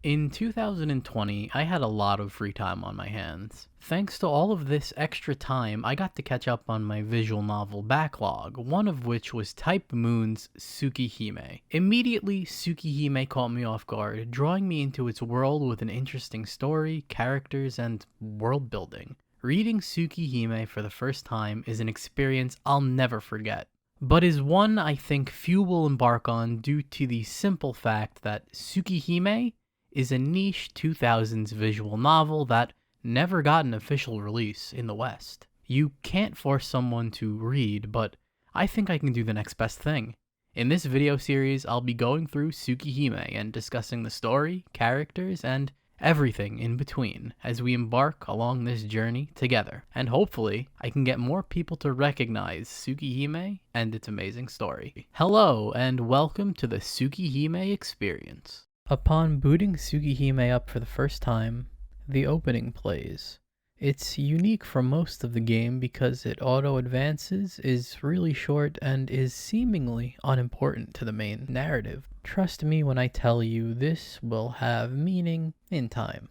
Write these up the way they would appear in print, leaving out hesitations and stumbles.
In 2020, I had a lot of free time on my hands. Thanks to all of this extra time, I got to catch up on my visual novel backlog, one of which was Type Moon's Tsukihime. Immediately, Tsukihime caught me off guard, drawing me into its world with an interesting story, characters, and world building. Reading Tsukihime for the first time is an experience I'll never forget, but is one I think few will embark on due to the simple fact that Tsukihime is a niche 2000s visual novel that never got an official release in the West. You can't force someone to read, but I think I can do the next best thing. In this video series, I'll be going through Tsukihime and discussing the story, characters, and everything in between as we embark along this journey together. And hopefully, I can get more people to recognize Tsukihime and its amazing story. Hello, and welcome to the Tsukihime experience. Upon booting Tsukihime up for the first time, the opening plays. It's unique from most of the game because it auto-advances, is really short, and is seemingly unimportant to the main narrative. Trust me when I tell you this will have meaning in time.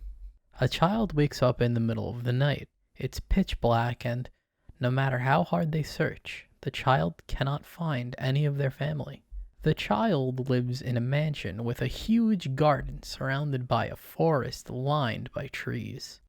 A child wakes up in the middle of the night. It's pitch black, and no matter how hard they search, the child cannot find any of their family. The child lives in a mansion with a huge garden surrounded by a forest lined by trees.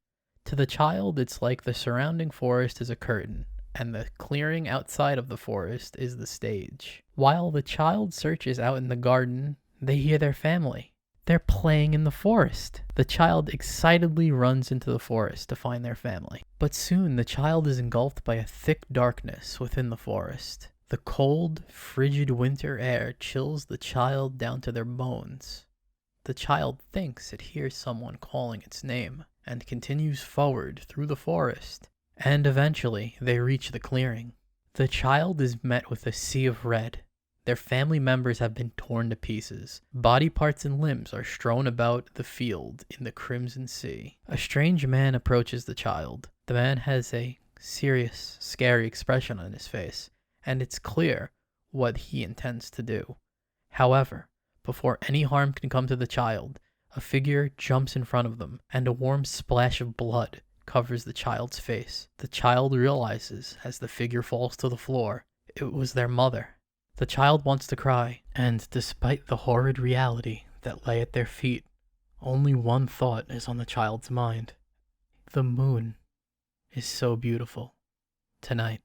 To the child, it's like the surrounding forest is a curtain, and the clearing outside of the forest is the stage. While the child searches out in the garden, they hear their family. They're playing in the forest. The child excitedly runs into the forest to find their family. But soon the child is engulfed by a thick darkness within the forest. The cold, frigid winter air chills the child down to their bones. The child thinks it hears someone calling its name, and continues forward through the forest. And eventually, they reach the clearing. The child is met with a sea of red. Their family members have been torn to pieces. Body parts and limbs are strewn about the field in the crimson sea. A strange man approaches the child. The man has a serious, scary expression on his face, and it's clear what he intends to do. However, before any harm can come to the child, a figure jumps in front of them, and a warm splash of blood covers the child's face. The child realizes, as the figure falls to the floor, it was their mother. The child wants to cry, and despite the horrid reality that lay at their feet, only one thought is on the child's mind. The moon is so beautiful tonight.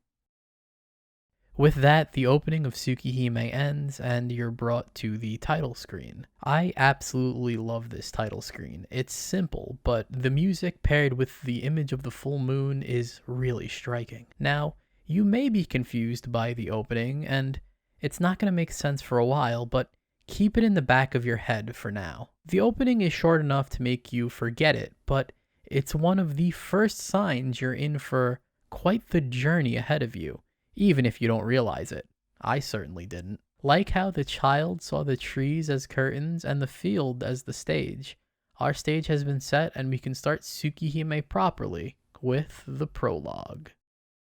With that, the opening of Tsukihime ends, and you're brought to the title screen. I absolutely love this title screen. It's simple, but the music paired with the image of the full moon is really striking. Now, you may be confused by the opening, and it's not going to make sense for a while, but keep it in the back of your head for now. The opening is short enough to make you forget it, but it's one of the first signs you're in for quite the journey ahead of you, even if you don't realize it. I certainly didn't. Like how the child saw the trees as curtains and the field as the stage, our stage has been set and we can start Tsukihime properly with the prologue.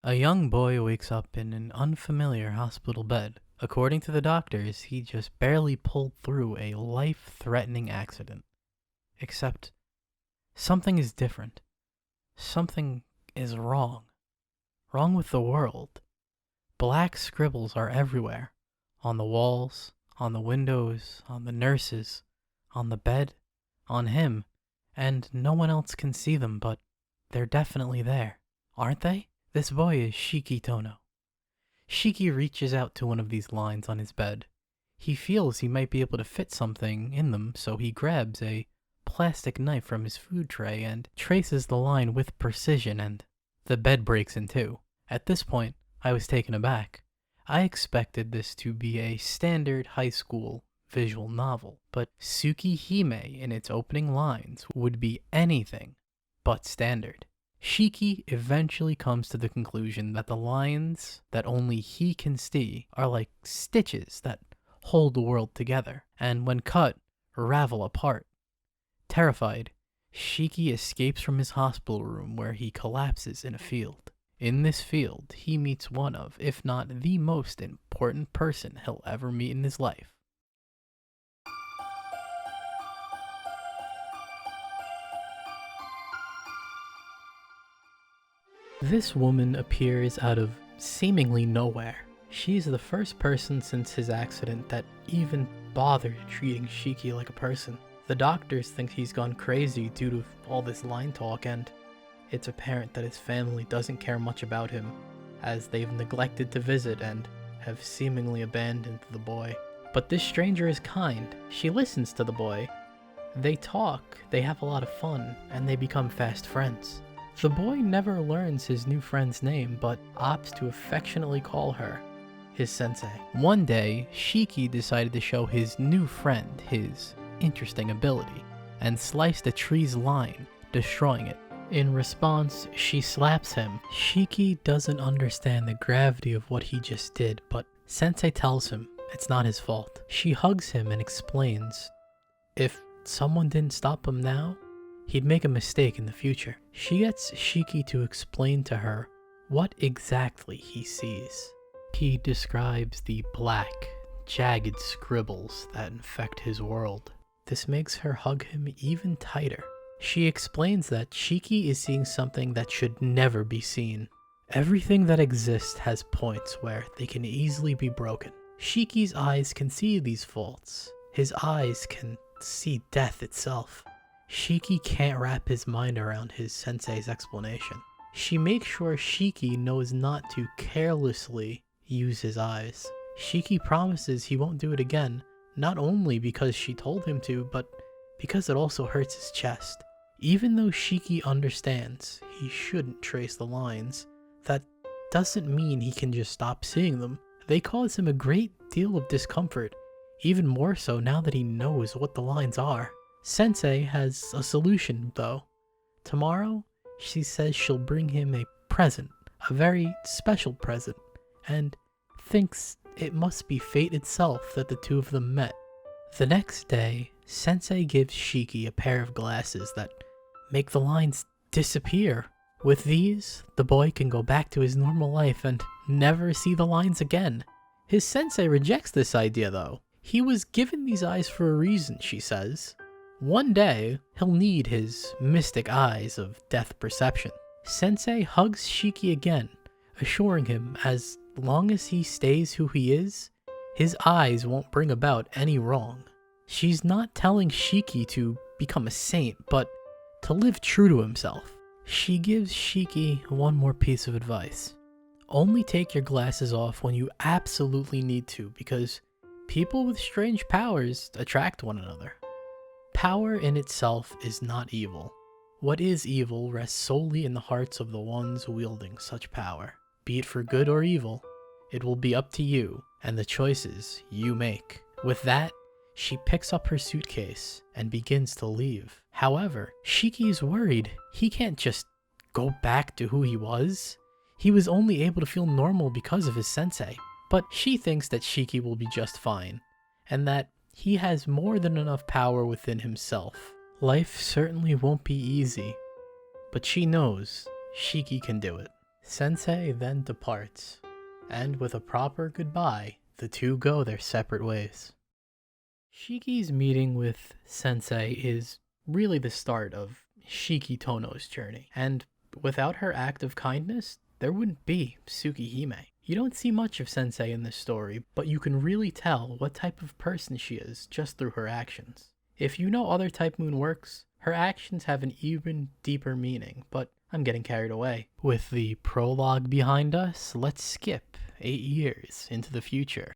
A young boy wakes up in an unfamiliar hospital bed. According to the doctors, he just barely pulled through a life-threatening accident. Except, something is different. Something is wrong. Wrong with the world. Black scribbles are everywhere. On the walls, on the windows, on the nurses, on the bed, on him, and no one else can see them, but they're definitely there, aren't they? This boy is Shiki Tono. Shiki reaches out to one of these lines on his bed. He feels he might be able to fit something in them, so he grabs a plastic knife from his food tray and traces the line with precision, and the bed breaks in two. At this point, I was taken aback. I expected this to be a standard high school visual novel, but Tsukihime in its opening lines would be anything but standard. Shiki eventually comes to the conclusion that the lines that only he can see are like stitches that hold the world together, and when cut, ravel apart. Terrified, Shiki escapes from his hospital room where he collapses in a field. In this field, he meets one of, if not the most important person he'll ever meet in his life. This woman appears out of seemingly nowhere. She's the first person since his accident that even bothered treating Shiki like a person. The doctors think he's gone crazy due to all this line talk, and it's apparent that his family doesn't care much about him, as they've neglected to visit and have seemingly abandoned the boy. But this stranger is kind. She listens to the boy. They talk, they have a lot of fun, and they become fast friends. The boy never learns his new friend's name, but opts to affectionately call her his sensei. One day, Shiki decided to show his new friend his interesting ability, and sliced a tree's line, destroying it. In response, she slaps him. Shiki doesn't understand the gravity of what he just did, but Sensei tells him it's not his fault. She hugs him and explains if someone didn't stop him now, he'd make a mistake in the future. She gets Shiki to explain to her what exactly he sees. He describes the black, jagged scribbles that infect his world. This makes her hug him even tighter. She explains that Shiki is seeing something that should never be seen. Everything that exists has points where they can easily be broken. Shiki's eyes can see these faults. His eyes can see death itself. Shiki can't wrap his mind around his sensei's explanation. She makes sure Shiki knows not to carelessly use his eyes. Shiki promises he won't do it again, not only because she told him to, but because it also hurts his chest. Even though Shiki understands he shouldn't trace the lines, that doesn't mean he can just stop seeing them. They cause him a great deal of discomfort, even more so now that he knows what the lines are. Sensei has a solution, though. Tomorrow, she says she'll bring him a present, a very special present, and thinks it must be fate itself that the two of them met. The next day, Sensei gives Shiki a pair of glasses that make the lines disappear. With these, the boy can go back to his normal life and never see the lines again. His sensei rejects this idea, though. He was given these eyes for a reason, she says. One day, he'll need his mystic eyes of death perception. Sensei hugs Shiki again, assuring him as long as he stays who he is, his eyes won't bring about any wrong. She's not telling Shiki to become a saint, but to live true to himself. She gives Shiki one more piece of advice. Only take your glasses off when you absolutely need to, because people with strange powers attract one another. Power in itself is not evil. What is evil rests solely in the hearts of the ones wielding such power. Be it for good or evil, it will be up to you and the choices you make. With that, she picks up her suitcase and begins to leave. However, Shiki is worried. He can't just go back to who he was. He was only able to feel normal because of his sensei. But she thinks that Shiki will be just fine, and that he has more than enough power within himself. Life certainly won't be easy, but she knows Shiki can do it. Sensei then departs, and with a proper goodbye, the two go their separate ways. Shiki's meeting with Sensei is really the start of Shiki Tono's journey, and without her act of kindness, there wouldn't be Tsukihime. You don't see much of Sensei in this story, but you can really tell what type of person she is just through her actions. If you know other Type Moon works, her actions have an even deeper meaning, but I'm getting carried away. With the prologue behind us, let's skip 8 years into the future.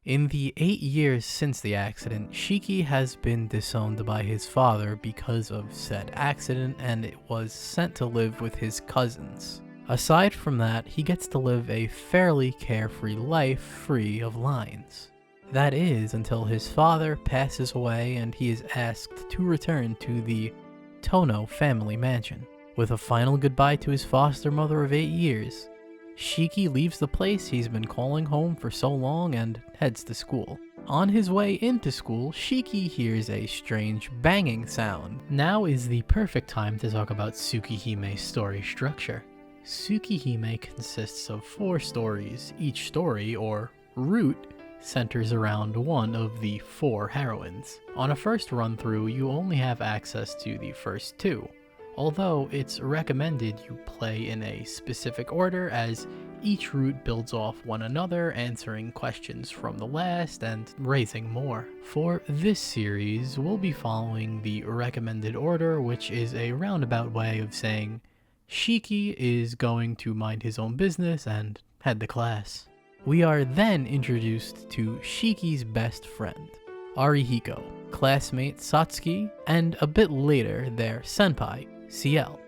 In the 8 years since the accident, Shiki has been disowned by his father because of said accident, and it was sent to live with his cousins. Aside from that, he gets to live a fairly carefree life free of lines. That is, until his father passes away and he is asked to return to the Tono family mansion. With a final goodbye to his foster mother of 8 years, Shiki leaves the place he's been calling home for so long and heads to school. On his way into school, Shiki hears a strange banging sound. Now is the perfect time to talk about Tsukihime's story structure. Tsukihime consists of 4 stories. Each story, or route, centers around one of the 4 heroines. On a first run through, you only have access to the first 2, although it's recommended you play in a specific order as each route builds off one another, answering questions from the last and raising more. For this series, we'll be following the recommended order, which is a roundabout way of saying Shiki is going to mind his own business and head to class. We are then introduced to Shiki's best friend, Arihiko, classmate Satsuki, and a bit later their senpai, Ciel.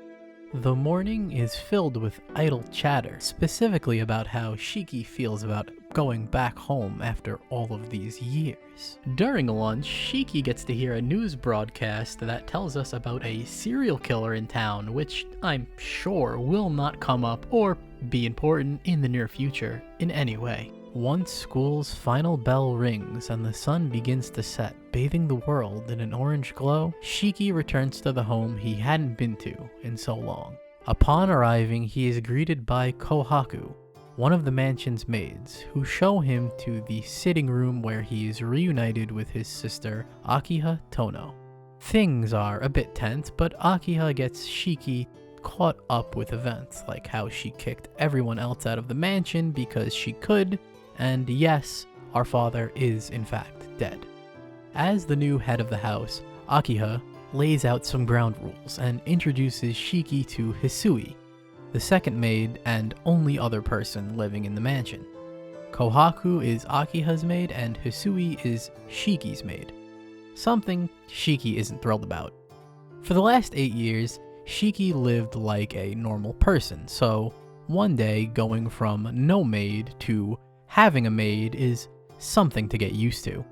The morning is filled with idle chatter, specifically about how Shiki feels about going back home after all of these years. During lunch, Shiki gets to hear a news broadcast that tells us about a serial killer in town, which I'm sure will not come up or be important in the near future in any way. Once school's final bell rings and the sun begins to set, bathing the world in an orange glow, Shiki returns to the home he hadn't been to in so long. Upon arriving, he is greeted by Kohaku, one of the mansion's maids, who show him to the sitting room where he is reunited with his sister Akiha Tono. Things are a bit tense, but Akiha gets Shiki caught up with events like how she kicked everyone else out of the mansion because she could, and yes, our father is in fact dead. As the new head of the house, Akiha lays out some ground rules and introduces Shiki to Hisui, the second maid and only other person living in the mansion. Kohaku is Akiha's maid and Hisui is Shiki's maid, something Shiki isn't thrilled about. For the last 8 years, Shiki lived like a normal person, so one day going from no maid to having a maid is something to get used to.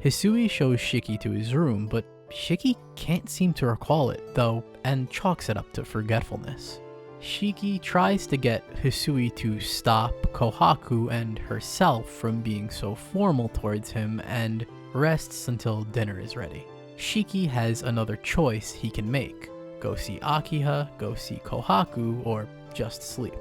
Hisui shows Shiki to his room, but Shiki can't seem to recall it, though, and chalks it up to forgetfulness. Shiki tries to get Hisui to stop Kohaku and herself from being so formal towards him and rests until dinner is ready. Shiki has another choice he can make: go see Akiha, go see Kohaku, or just sleep.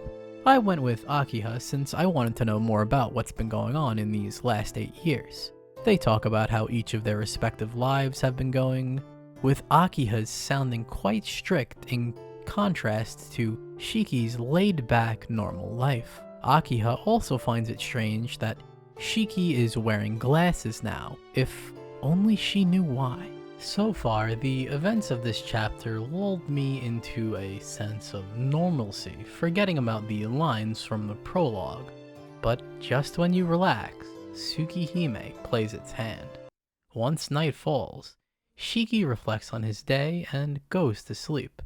I went with Akiha since I wanted to know more about what's been going on in these last 8 years. They talk about how each of their respective lives have been going, with Akiha's sounding quite strict in contrast to Shiki's laid-back normal life. Akiha also finds it strange that Shiki is wearing glasses now, if only she knew why. So far, the events of this chapter lulled me into a sense of normalcy, forgetting about the lines from the prologue. But just when you relax, Tsukihime plays its hand. Once night falls, Shiki reflects on his day and goes to sleep.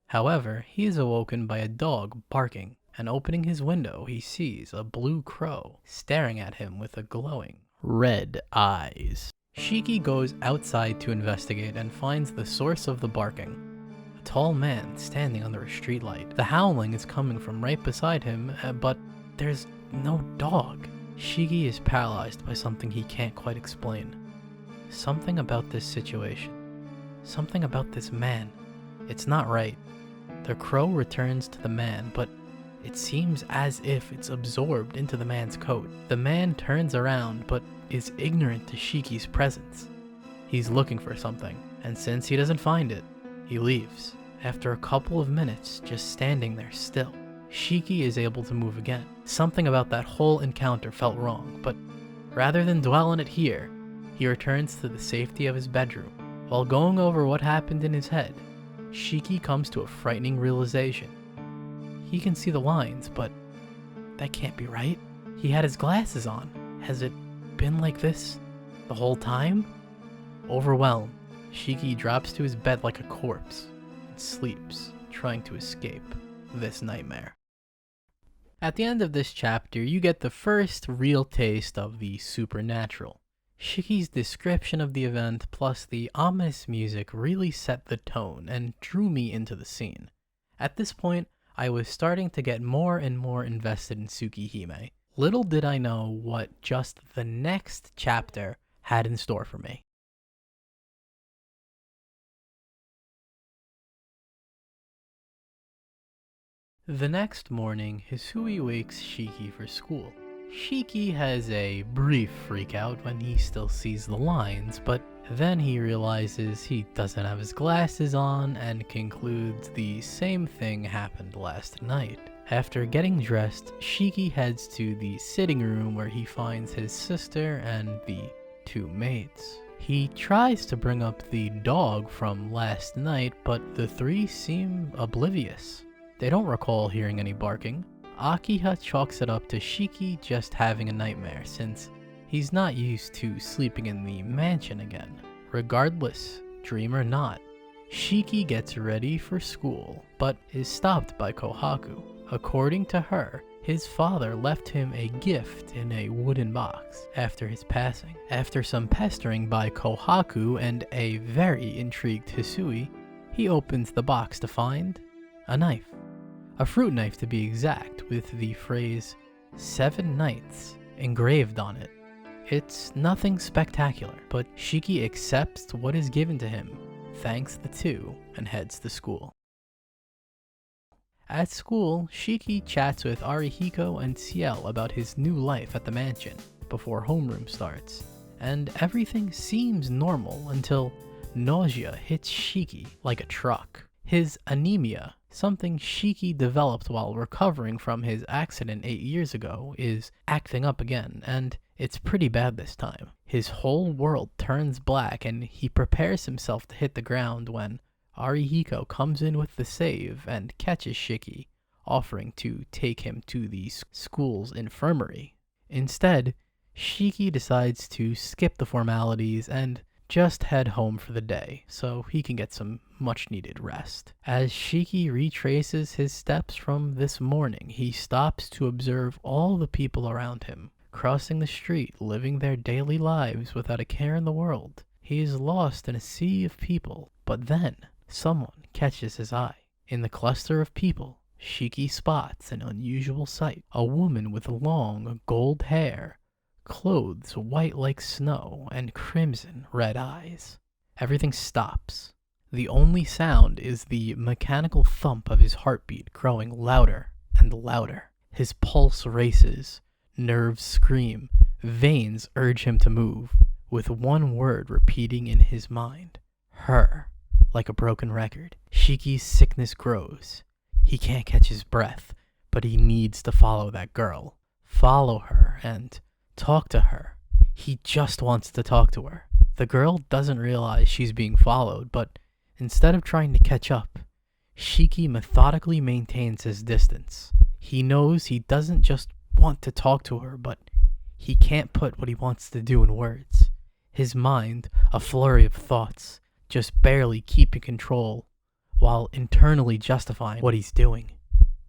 However, he is awoken by a dog barking, and opening his window, he sees a blue crow staring at him with a glowing red eyes. Shiki goes outside to investigate and finds the source of the barking. A tall man standing under a streetlight. The howling is coming from right beside him, but there's no dog. Shiki is paralyzed by something he can't quite explain. Something about this situation. Something about this man. It's not right. The crow returns to the man, but it seems as if it's absorbed into the man's coat. The man turns around, but is ignorant to Shiki's presence. He's looking for something, and since he doesn't find it, he leaves. After a couple of minutes just standing there still, Shiki is able to move again. Something about that whole encounter felt wrong, but rather than dwell on it here, he returns to the safety of his bedroom. While going over what happened in his head, Shiki comes to a frightening realization. He can see the lines, but that can't be right. He had his glasses on. Has it been like this the whole time? Overwhelmed, Shiki drops to his bed like a corpse and sleeps, trying to escape this nightmare. At the end of this chapter, you get the first real taste of the supernatural. Shiki's description of the event plus the ominous music really set the tone and drew me into the scene. At this point, I was starting to get more and more invested in Tsukihime. Little did I know what just the next chapter had in store for me. The next morning, Hisui wakes Shiki for school. Shiki has a brief freakout when he still sees the lines, but then he realizes he doesn't have his glasses on and concludes the same thing happened last night. After getting dressed, Shiki heads to the sitting room where he finds his sister and the two maids. He tries to bring up the dog from last night, but the three seem oblivious. They don't recall hearing any barking. Akiha chalks it up to Shiki just having a nightmare since he's not used to sleeping in the mansion again. Regardless, dream or not, Shiki gets ready for school, but is stopped by Kohaku. According to her, his father left him a gift in a wooden box after his passing. After some pestering by Kohaku and a very intrigued Hisui, he opens the box to find a knife. A fruit knife to be exact, with the phrase 7 Nights engraved on it. It's nothing spectacular, but Shiki accepts what is given to him, thanks the two, and heads to school. At school, Shiki chats with Arihiko and Ciel about his new life at the mansion before homeroom starts, and everything seems normal until nausea hits Shiki like a truck. His anemia, something Shiki developed while recovering from his accident 8 years ago, is acting up again, and it's pretty bad this time. His whole world turns black and he prepares himself to hit the ground when Arihiko comes in with the save and catches Shiki, offering to take him to the school's infirmary. Instead, Shiki decides to skip the formalities and just head home for the day so he can get some much needed rest. As Shiki retraces his steps from this morning, he stops to observe all the people around him, crossing the street, living their daily lives without a care in the world. He is lost in a sea of people, but then someone catches his eye. In the cluster of people, Shiki spots an unusual sight: a woman with long gold hair, clothes white like snow, and crimson red eyes. Everything stops. The only sound is the mechanical thump of his heartbeat growing louder and louder. His pulse races, nerves scream, veins urge him to move, with one word repeating in his mind: her. Like a broken record, Shiki's sickness grows. He can't catch his breath, but he needs to follow that girl. Follow her and talk to her. He just wants to talk to her. The girl doesn't realize she's being followed, but instead of trying to catch up, Shiki methodically maintains his distance. He knows he doesn't just want to talk to her, but he can't put what he wants to do in words. His mind, a flurry of thoughts, just barely keeping control, while internally justifying what he's doing.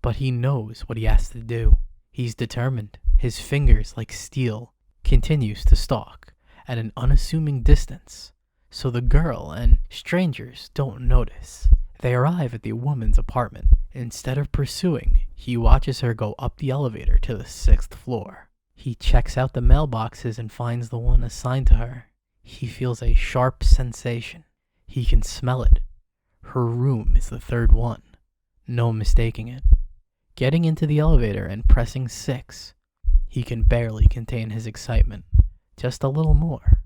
But he knows what he has to do. He's determined. His fingers, like steel, continues to stalk at an unassuming distance, so the girl and strangers don't notice. They arrive at the woman's apartment. Instead of pursuing, he watches her go up the elevator to the 6th floor. He checks out the mailboxes and finds the one assigned to her. He feels a sharp sensation. He can smell it. Her room is the 3rd one. No mistaking it. Getting into the elevator and pressing 6, he can barely contain his excitement. Just a little more.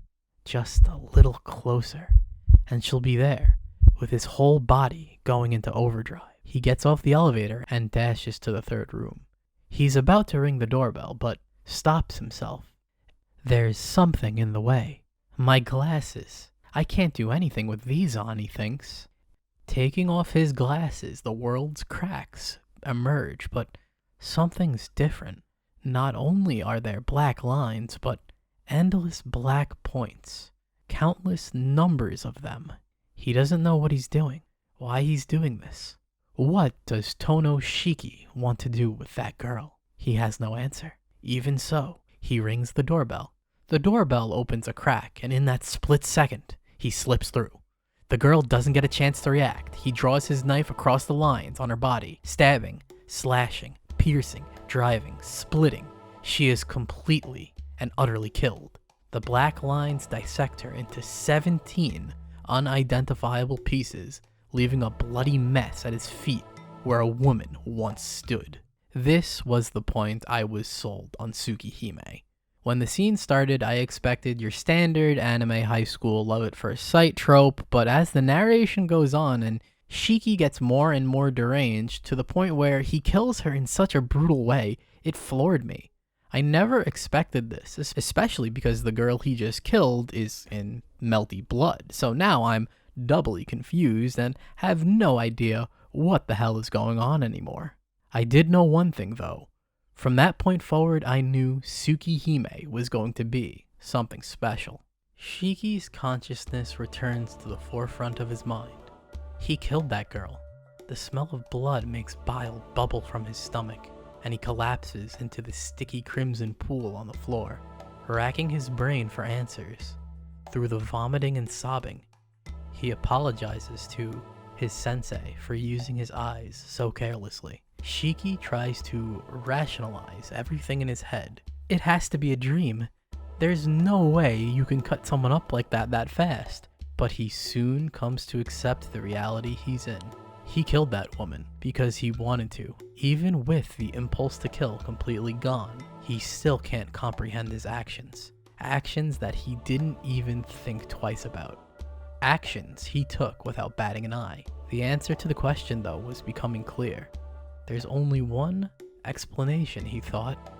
Just a little closer. And she'll be there, with his whole body going into overdrive. He gets off the elevator and dashes to the 3rd room. He's about to ring the doorbell, but stops himself. There's something in the way. My glasses. I can't do anything with these on, he thinks. Taking off his glasses, the world's cracks emerge, but something's different. Not only are there black lines, but endless black points. Countless numbers of them. He doesn't know what he's doing, why he's doing this. What does Tono Shiki want to do with that girl? He has no answer. Even so, he rings the doorbell. The doorbell opens a crack, and in that split second, he slips through. The girl doesn't get a chance to react. He draws his knife across the lines on her body, stabbing, slashing, piercing, driving, splitting. She is completely and utterly killed. The black lines dissect her into 17 unidentifiable pieces, leaving a bloody mess at his feet where a woman once stood. This was the point I was sold on Tsukihime. When the scene started, I expected your standard anime high school love at first sight trope, but as the narration goes on and Shiki gets more and more deranged to the point where he kills her in such a brutal way, it floored me. I never expected this, especially because the girl he just killed is in melty blood, so now I'm doubly confused and have no idea what the hell is going on anymore. I did know one thing though. From that point forward, I knew Tsukihime was going to be something special. Shiki's consciousness returns to the forefront of his mind. He killed that girl. The smell of blood makes bile bubble from his stomach, and he collapses into the sticky crimson pool on the floor, racking his brain for answers. Through the vomiting and sobbing, he apologizes to his sensei for using his eyes so carelessly. Shiki tries to rationalize everything in his head. It has to be a dream. There's no way you can cut someone up like that fast. But he soon comes to accept the reality he's in. He killed that woman because he wanted to. Even with the impulse to kill completely gone, he still can't comprehend his actions. Actions that he didn't even think twice about. Actions he took without batting an eye. The answer to the question, though, was becoming clear. There's only one explanation, he thought.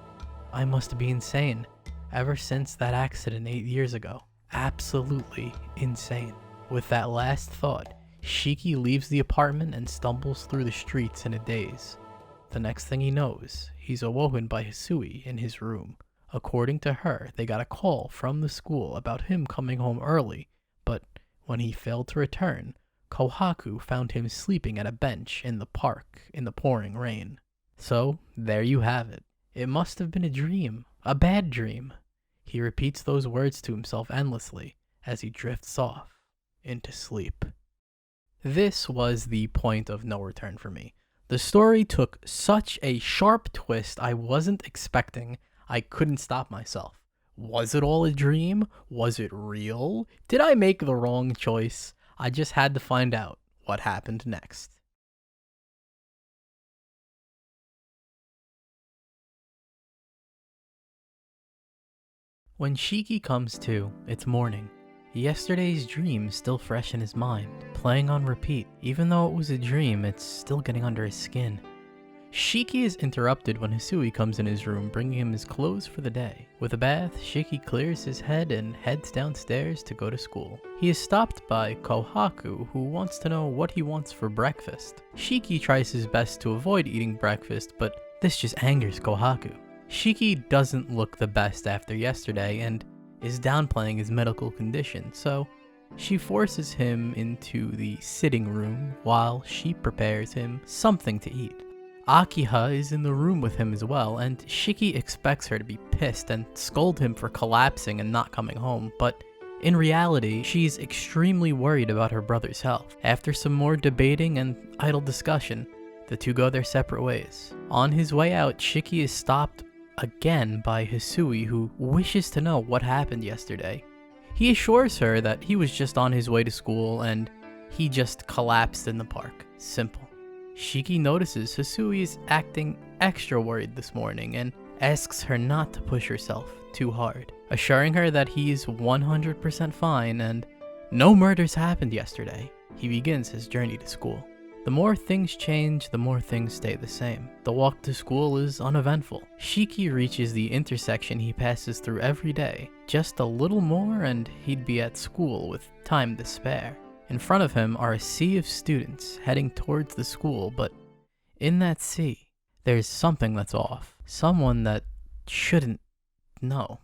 I must be insane. Ever since that accident 8 years ago. Absolutely insane. With that last thought, Shiki leaves the apartment and stumbles through the streets in a daze. The next thing he knows, he's awoken by Hisui in his room. According to her, they got a call from the school about him coming home early, but when he failed to return, Kohaku found him sleeping at a bench in the park in the pouring rain. So, there you have it. It must have been a dream, a bad dream. He repeats those words to himself endlessly as he drifts off into sleep. This was the point of no return for me. The story took such a sharp twist I wasn't expecting. I couldn't stop myself. Was it all a dream? Was it real? Did I make the wrong choice? I just had to find out what happened next. When Shiki comes to, it's morning. Yesterday's dream is still fresh in his mind, playing on repeat. Even though it was a dream, it's still getting under his skin. Shiki is interrupted when Hisui comes in his room, bringing him his clothes for the day. With a bath, Shiki clears his head and heads downstairs to go to school. He is stopped by Kohaku, who wants to know what he wants for breakfast. Shiki tries his best to avoid eating breakfast, but this just angers Kohaku. Shiki doesn't look the best after yesterday and is downplaying his medical condition, so she forces him into the sitting room while she prepares him something to eat. Akiha is in the room with him as well, and Shiki expects her to be pissed and scold him for collapsing and not coming home, but in reality, she's extremely worried about her brother's health. After some more debating and idle discussion, the two go their separate ways. On his way out, Shiki is stopped again by Hisui, who wishes to know what happened yesterday. He assures her that he was just on his way to school and he just collapsed in the park. Simple. Shiki notices Hisui is acting extra worried this morning and asks her not to push herself too hard, assuring her that he's 100% fine and no murders happened yesterday. He begins his journey to school. The more things change, the more things stay the same. The walk to school is uneventful. Shiki reaches the intersection he passes through every day. Just a little more and he'd be at school with time to spare. In front of him are a sea of students heading towards the school, but in that sea, there's something that's off. Someone that shouldn't, no,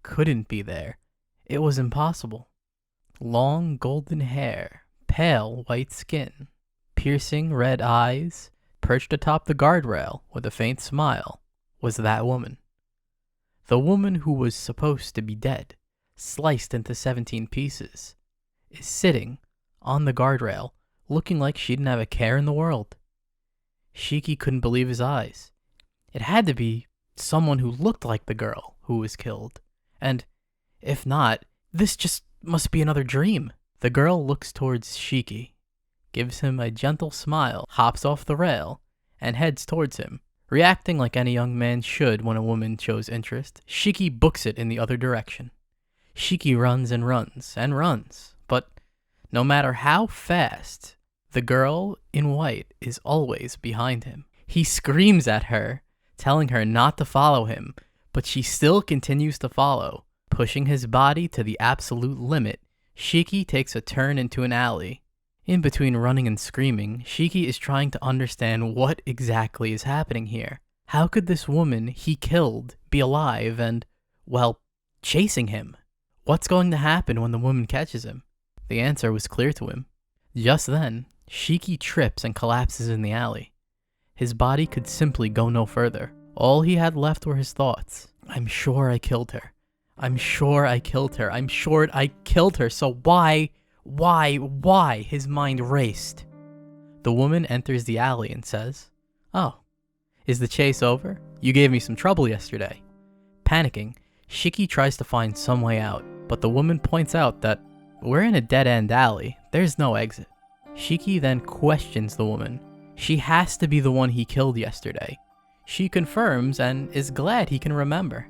couldn't be there. It was impossible. Long golden hair, pale white skin, piercing red eyes, perched atop the guardrail with a faint smile, was that woman. The woman who was supposed to be dead, sliced into 17 pieces, is sitting on the guardrail, looking like she didn't have a care in the world. Shiki couldn't believe his eyes. It had to be someone who looked like the girl who was killed. And if not, this just must be another dream. The girl looks towards Shiki, gives him a gentle smile, hops off the rail, and heads towards him, Reacting like any young man should when a woman shows interest, Shiki books it in the other direction. Shiki runs and runs and runs, but no matter how fast, the girl in white is always behind him. He screams at her, telling her not to follow him, but she still continues to follow. Pushing his body to the absolute limit, Shiki takes a turn into an alley. In between running and screaming, Shiki is trying to understand what exactly is happening here. How could this woman he killed be alive and, well, chasing him? What's going to happen when the woman catches him? The answer was clear to him. Just then, Shiki trips and collapses in the alley. His body could simply go no further. All he had left were his thoughts. I'm sure I killed her. I'm sure I killed her. I'm sure I killed her. So why? His mind raced. The woman enters the alley and says, "Oh, is the chase over? You gave me some trouble yesterday." Panicking, Shiki tries to find some way out, but the woman points out that we're in a dead-end alley. There's no exit. Shiki then questions the woman. She has to be the one he killed yesterday. She confirms and is glad he can remember.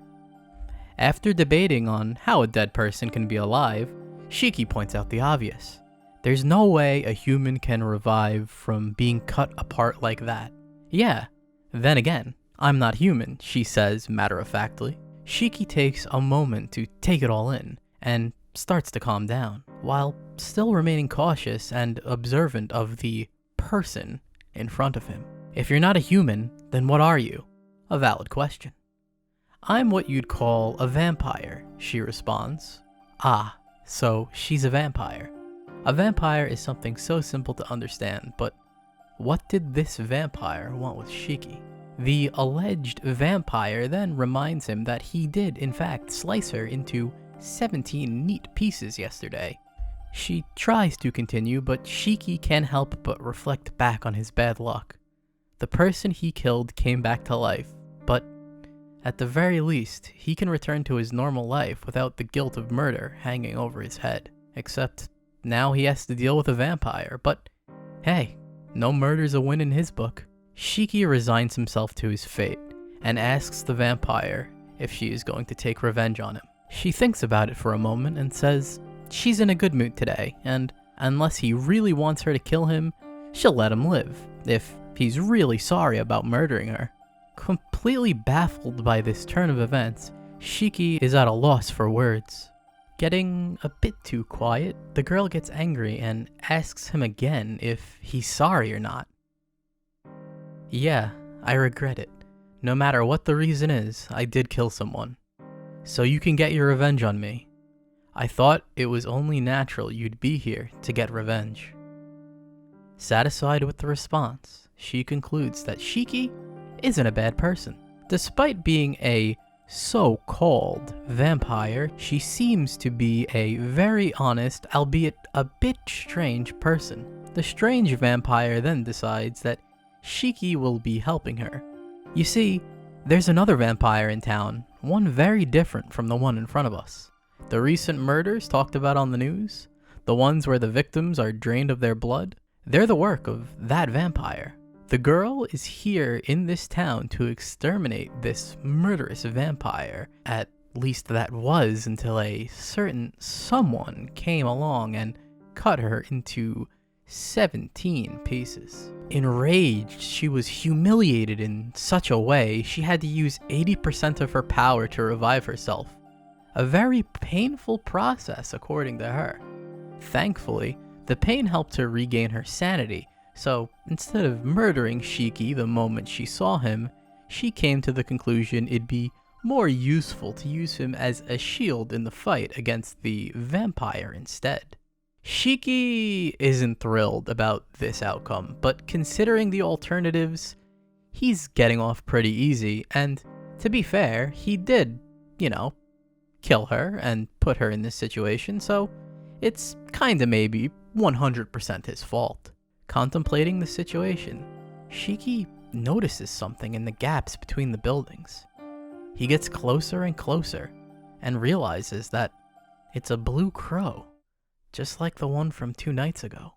After debating on how a dead person can be alive, Shiki points out the obvious. There's no way a human can revive from being cut apart like that. Yeah, then again, I'm not human, she says matter-of-factly. Shiki takes a moment to take it all in and starts to calm down, while still remaining cautious and observant of the person in front of him. If you're not a human, then what are you? A valid question. I'm what you'd call a vampire, she responds. Ah, so she's a vampire. A vampire is something so simple to understand, but what did this vampire want with Shiki? The alleged vampire then reminds him that he did, in fact, slice her into 17 neat pieces yesterday. She tries to continue, but Shiki can't help but reflect back on his bad luck. The person he killed came back to life, but at the very least, he can return to his normal life without the guilt of murder hanging over his head. Except now he has to deal with a vampire, but hey, no murder's a win in his book. Shiki resigns himself to his fate and asks the vampire if she is going to take revenge on him. She thinks about it for a moment and says she's in a good mood today, and unless he really wants her to kill him, she'll let him live, if he's really sorry about murdering her. Completely baffled by this turn of events, Shiki is at a loss for words. Getting a bit too quiet, the girl gets angry and asks him again if he's sorry or not. Yeah, I regret it. No matter what the reason is, I did kill someone. So you can get your revenge on me. I thought it was only natural you'd be here to get revenge. Satisfied with the response, she concludes that Shiki isn't a bad person. Despite being a so-called vampire, she seems to be a very honest, albeit a bit strange person. The strange vampire then decides that Shiki will be helping her. You see, there's another vampire in town, one very different from the one in front of us. The recent murders talked about on the news, the ones where the victims are drained of their blood, they're the work of that vampire. The girl is here in this town to exterminate this murderous vampire. At least that was until a certain someone came along and cut her into 17 pieces. Enraged, she was humiliated in such a way she had to use 80% of her power to revive herself. A very painful process, according to her. Thankfully, the pain helped her regain her sanity. So, instead of murdering Shiki the moment she saw him, she came to the conclusion it'd be more useful to use him as a shield in the fight against the vampire instead. Shiki isn't thrilled about this outcome, but considering the alternatives, he's getting off pretty easy, and to be fair, he did, kill her and put her in this situation, so it's kinda maybe 100% his fault. Contemplating the situation, Shiki notices something in the gaps between the buildings. He gets closer and closer and realizes that it's a blue crow, just like the one from 2 nights ago.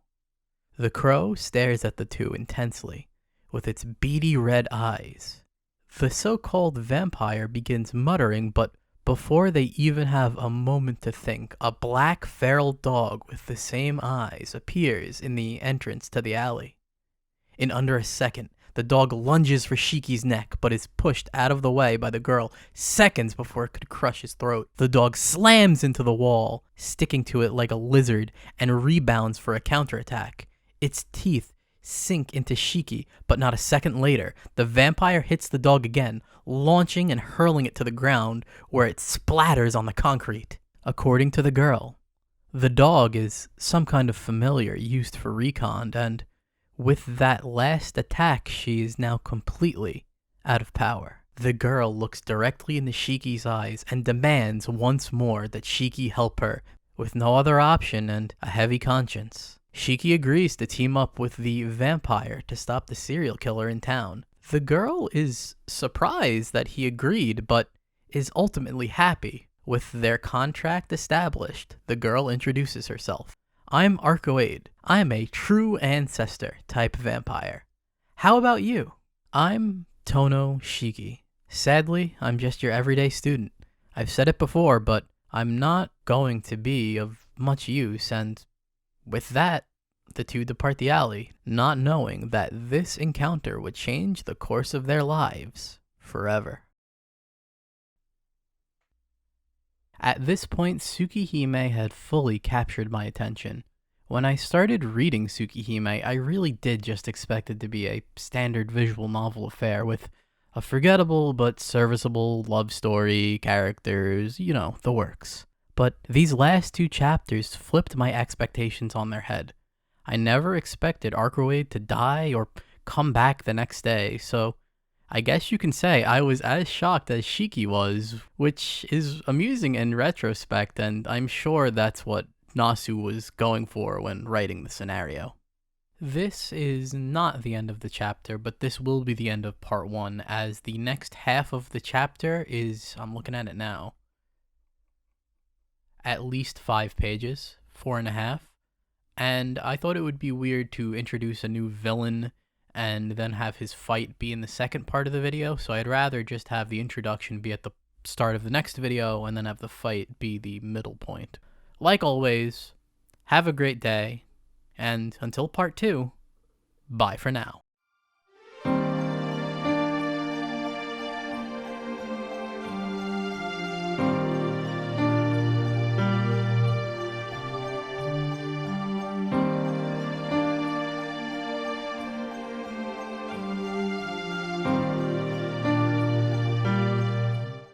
The crow stares at the two intensely with its beady red eyes. The so-called vampire begins muttering, but before they even have a moment to think, a black feral dog with the same eyes appears in the entrance to the alley. In under a second, the dog lunges for Shiki's neck, but is pushed out of the way by the girl seconds before it could crush his throat. The dog slams into the wall, sticking to it like a lizard, and rebounds for a counterattack. Its teeth sink into Shiki, but not a second later, the vampire hits the dog again, launching and hurling it to the ground, where it splatters on the concrete. According to the girl, the dog is some kind of familiar used for recon, and with that last attack, she is now completely out of power. The girl looks directly into Shiki's eyes and demands once more that Shiki help her, with no other option and a heavy conscience. Shiki agrees to team up with the vampire to stop the serial killer in town. The girl is surprised that he agreed, but is ultimately happy. With their contract established, the girl introduces herself. I'm Arcoade. I'm a true ancestor type vampire. How about you? I'm Tono Shiki. Sadly, I'm just your everyday student. I've said it before, but I'm not going to be of much use, and with that, the two depart the alley, not knowing that this encounter would change the course of their lives forever. At this point, Tsukihime had fully captured my attention. When I started reading Tsukihime, I really did just expect it to be a standard visual novel affair with a forgettable but serviceable love story, characters, the works. But these last two chapters flipped my expectations on their head. I never expected Arcoade to die or come back the next day, so I guess you can say I was as shocked as Shiki was, which is amusing in retrospect, and I'm sure that's what Nasu was going for when writing the scenario. This is not the end of the chapter, but this will be the end of part 1, as the next half of the chapter is, I'm looking at it now, at least 5 pages, 4.5, and I thought it would be weird to introduce a new villain and then have his fight be in the second part of the video, so I'd rather just have the introduction be at the start of the next video and then have the fight be the middle point. Like always, have a great day, and until part 2, bye for now.